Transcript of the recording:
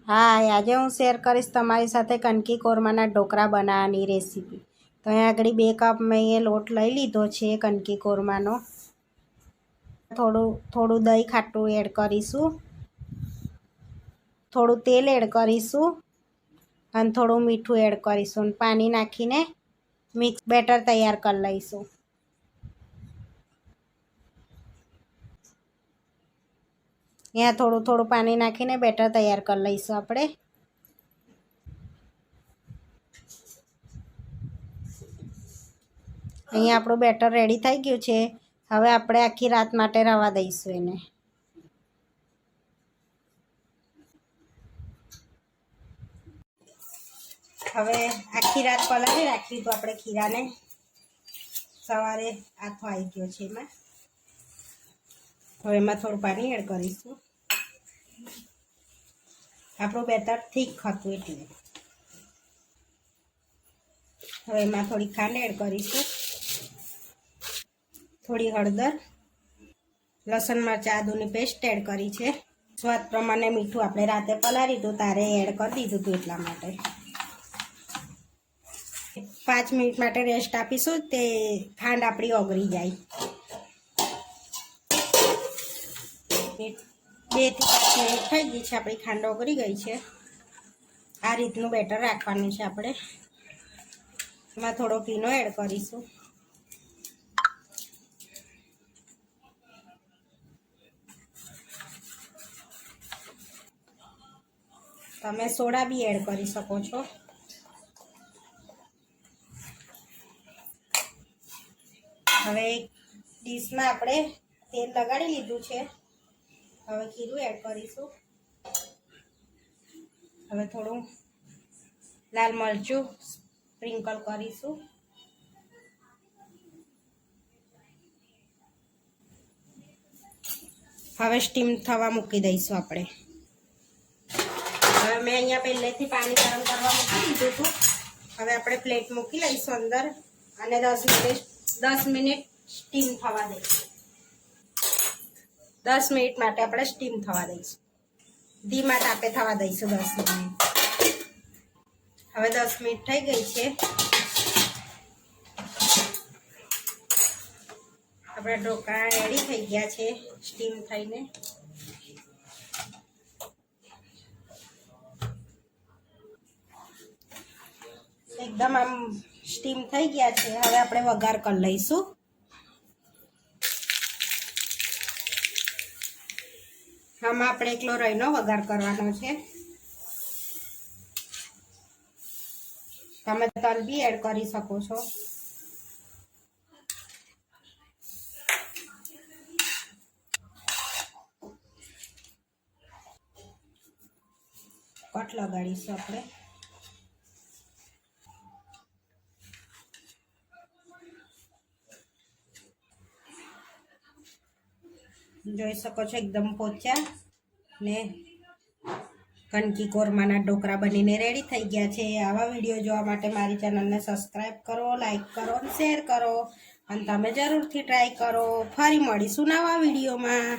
હા, આજે હું શેર કરીશ તમારી સાથે કનકી કોરમાના ઢોકળા બનાવવાની રેસીપી. તો અહીંયા આગળ 2 કપ મેં લોટ લઈ લીધો છે કનકી કોરમાનો. થોડું દહીં ખાટું એડ કરીશું, થોડું તેલ એડ કરીશું અને થોડું મીઠું એડ કરીશું. પાણી નાખીને મિક્સ બેટર તૈયાર કરી લઈશું. અહીંયા થોડું પાણી નાખીને બેટર તૈયાર કરી લઈશું આપણે. અહીંયા આપણું બેટર રેડી થઈ ગયું છે. હવે આપણે આખી રાત માટે રવા દઈશું એને. હવે આખી રાત પલાળી રાખી તો આપણે ખીરાને સવારે આથો આવી ગયો છે એમાં. હવે એમાં થોડું પાણી એડ કરીશું. આપણું બેટર થીક હતું એટલે. હવે એમાં થોડી ખાંડ એડ કરીશું, થોડી હળદર, લસણ મરચાં આદુની પેસ્ટ એડ કરી છે. સ્વાદ પ્રમાણે મીઠું આપણે રાતે પલાળી હતું તારે એડ કરી દીધું હતું એટલા માટે. 5 મિનિટ માટે રેસ્ટ આપીશું, તે ખાંડ આપણી ઓગળી જાય. 2 થી 5 મિનિટ થઈ ગઈ છે, આપણી ખાંડ ઓગળી ગઈ છે. આ રીતનું બેટર રાખવાનું છે આપણે. એમાં થોડો પીનો એડ કરીશું. તમે સોડા બી એડ કરી શકો છો. હવે ડીશમાં આપણે તેલ લગાડી લીધું છે. હવે ખીરું એડ કરીશું. હવે થોડું લાલ મરચું સ્પ્રિંકલ કરીશું. હવે સ્ટીમ થવા મૂકી દઈશું આપણે. હવે મેં અહીંયા પહેલેથી પાણી ગરમ કરવા મૂકી દીધું હતું. હવે આપણે પ્લેટ મૂકી લઈશું અંદર અને 10 મિનિટ સ્ટીમ થવા દઈશું. 10 મિનિટ માટે આપણે સ્ટીમ થવા દઈશું. ધીમા તાપે થવા દઈશું 10 મિનિટ. હવે 10 મિનિટ થઈ ગઈ છે. આપણા ઢોકળા રેડી થઈ ગયા છે સ્ટીમ થઈને. એકદમ આમ સ્ટીમ થઈ ગયા છે. હવે આપણે વઘાર કરી લઈશું. આમાં આપણે એકલો રાઈનો વઘાર કરવાનો છે. તમે તલ બી એડ કરી શકો છો. કટ લગાડીશું આપણે. જોઈ શકો છો એકદમ પોચા ને કનકી કોરમાના ઢોકળા બનીને રેડી થઈ ગયા છે. આવા વિડીયો જોવા માટે મારી ચેનલને સબસ્ક્રાઈબ કરો, લાઈક કરો અને શેર કરો અને તમે જરૂરથી ટ્રાય કરો. ફરી મળીશું નવા વિડીયોમાં.